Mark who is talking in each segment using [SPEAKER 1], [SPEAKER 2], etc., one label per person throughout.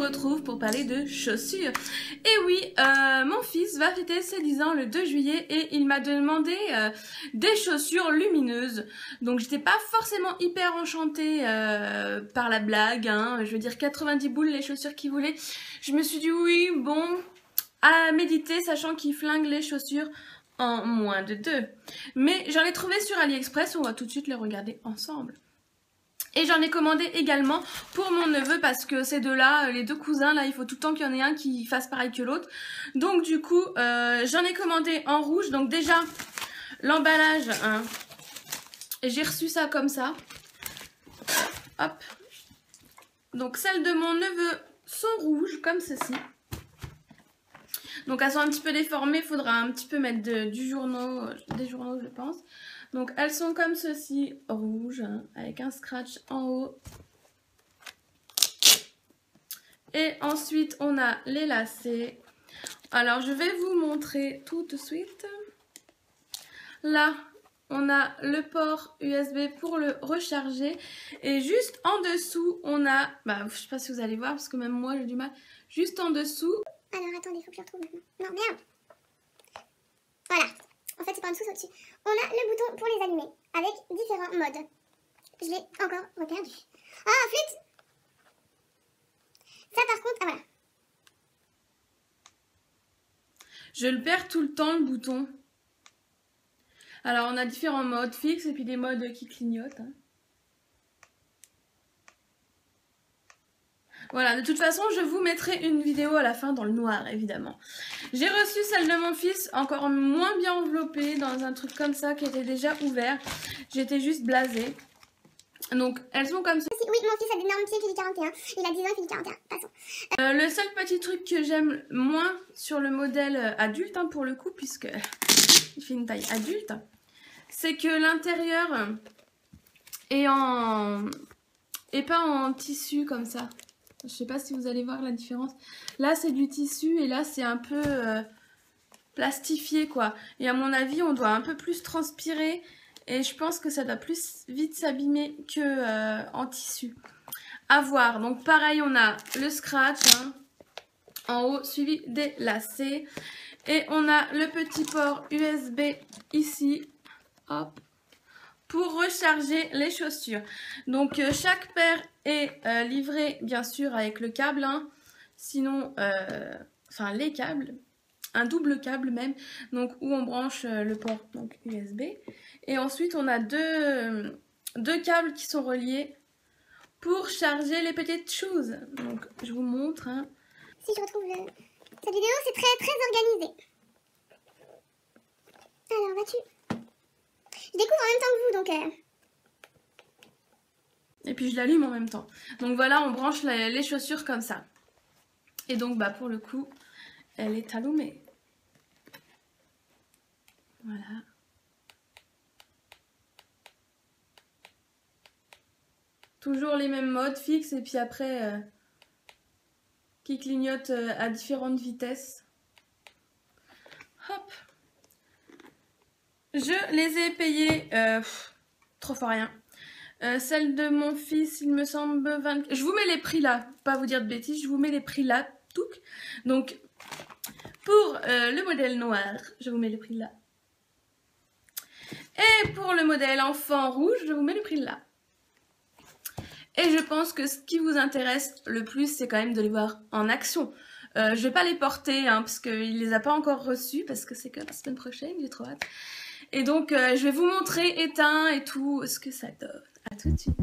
[SPEAKER 1] retrouve pour parler de chaussures. Et oui, mon fils va fêter ses 10 ans le 2 juillet et il m'a demandé des chaussures lumineuses. Donc j'étais pas forcément hyper enchantée par la blague, hein. Je veux dire 90 boules les chaussures qu'il voulait. Je me suis dit oui, bon, à méditer, sachant qu'il flingue les chaussures en moins de 2. Mais j'en ai trouvé sur AliExpress, on va tout de suite les regarder ensemble. Et j'en ai commandé également pour mon neveu parce que ces deux-là, les deux cousins, là, il faut tout le temps qu'il y en ait un qui fasse pareil que l'autre. Donc du coup, j'en ai commandé en rouge. Donc déjà, l'emballage, hein, j'ai reçu ça comme ça. Hop. Donc celles de mon neveu sont rouges, comme ceci. Donc elles sont un petit peu déformées, il faudra un petit peu mettre des journaux, je pense. Donc elles sont comme ceci, rouges, hein, avec un scratch en haut. Et ensuite on a les lacets. Alors je vais vous montrer tout de suite. Là on a le port USB pour le recharger. Et juste en dessous on a, je sais pas si vous allez voir parce que même moi j'ai du mal. Juste en dessous.
[SPEAKER 2] Alors attendez, il faut que je retrouve maintenant. Non merde. Voilà. En fait, c'est pas en dessous, c'est au-dessus. On a le bouton pour les allumer, avec différents modes. Je l'ai encore reperdu. Ah, flûte. Ça, par contre, ah voilà.
[SPEAKER 1] Je le perds tout le temps, le bouton. Alors, on a différents modes fixes et puis des modes qui clignotent. Hein. Voilà, de toute façon, je vous mettrai une vidéo à la fin dans le noir, évidemment. J'ai reçu celle de mon fils, encore moins bien enveloppée, dans un truc comme ça, qui était déjà ouvert. J'étais juste blasée. Donc, elles sont comme ça.
[SPEAKER 2] Oui, mon fils a d'énormes pieds, il fait du 41. Il a 10 ans, il fait du 41. Passons.
[SPEAKER 1] Le seul petit truc que j'aime moins sur le modèle adulte, hein, pour le coup, puisque il fait une taille adulte, c'est que l'intérieur est pas en tissu comme ça. Je sais pas si vous allez voir la différence. Là, c'est du tissu et là, c'est un peu plastifié, quoi. Et à mon avis, on doit un peu plus transpirer. Et je pense que ça doit plus vite s'abîmer que en tissu. À voir. Donc, pareil, on a le scratch, hein, en haut, suivi des lacets. Et on a le petit port USB ici. Hop. Pour recharger les chaussures. Donc chaque paire est livrée bien sûr avec le câble, hein. Sinon, enfin les câbles, un double câble même, donc où on branche le port donc USB. Et ensuite on a deux câbles qui sont reliés pour charger les petites choses. Donc je vous montre. Hein.
[SPEAKER 2] Si je retrouve cette vidéo, c'est très organisé. Alors vas-tu? Je découvre en même temps que vous, donc...
[SPEAKER 1] Et puis je l'allume en même temps. Donc voilà, on branche les chaussures comme ça. Et donc, pour le coup, elle est allumée. Voilà. Toujours les mêmes modes fixes et puis après, qui clignotent à différentes vitesses. Hop. Je les ai payées trop for rien. Celle de mon fils, il me semble 20... Je vous mets les prix là, pas vous dire de bêtises, je vous mets les prix là, touc. Donc, pour le modèle noir, je vous mets le prix là. Et pour le modèle enfant rouge, je vous mets le prix là. Et je pense que ce qui vous intéresse le plus, c'est quand même de les voir en action. Je vais pas les porter, hein, parce qu'il les a pas encore reçus, parce que c'est que la semaine prochaine, j'ai trop hâte. Et donc, je vais vous montrer éteint et tout, ce que ça donne. À tout de suite.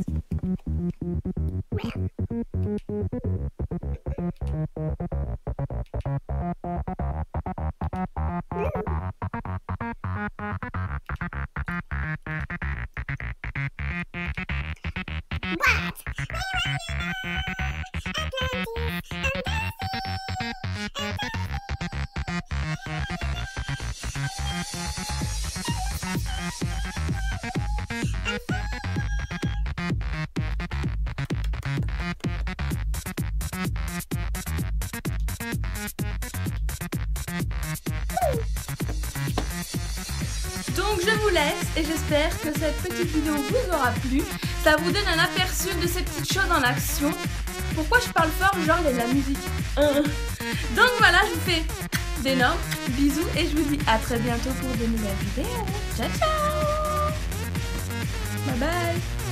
[SPEAKER 1] Donc je vous laisse et j'espère que cette petite vidéo vous aura plu. Ça vous donne un aperçu de ces petites choses en action. Pourquoi je parle fort, genre il y a de la musique. Donc voilà, je vous fais d'énormes bisous et je vous dis à très bientôt pour de nouvelles vidéos. Ciao ciao. Bye bye.